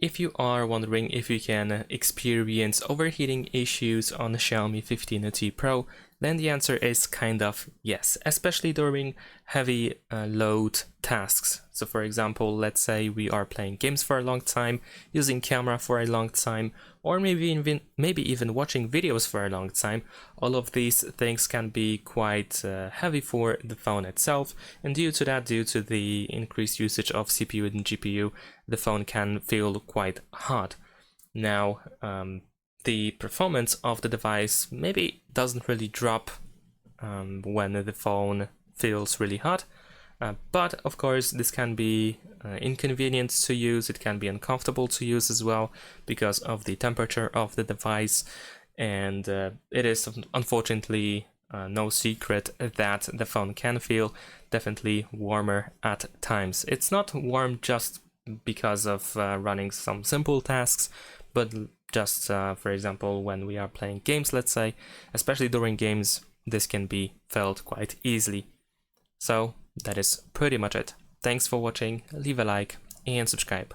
If you are wondering if you can experience overheating issues on the Xiaomi 15T Pro, then the answer is kind of yes, especially during heavy load tasks. So for example, let's say we are playing games for a long time, using camera for a long time, or maybe even watching videos for a long time. All of these things can be quite heavy for the phone itself, and due to the increased usage of CPU and GPU, the phone can feel quite hot. Now, the performance of the device maybe doesn't really drop when the phone feels really hot, but of course this can be inconvenient to use, it can be uncomfortable to use as well because of the temperature of the device, and it is unfortunately no secret that the phone can feel definitely warmer at times. It's not warm just because of running some simple tasks, but just for example when we are playing games, let's say, especially during games, this can be felt quite easily. So that is pretty much it. Thanks for watching, leave a like and subscribe.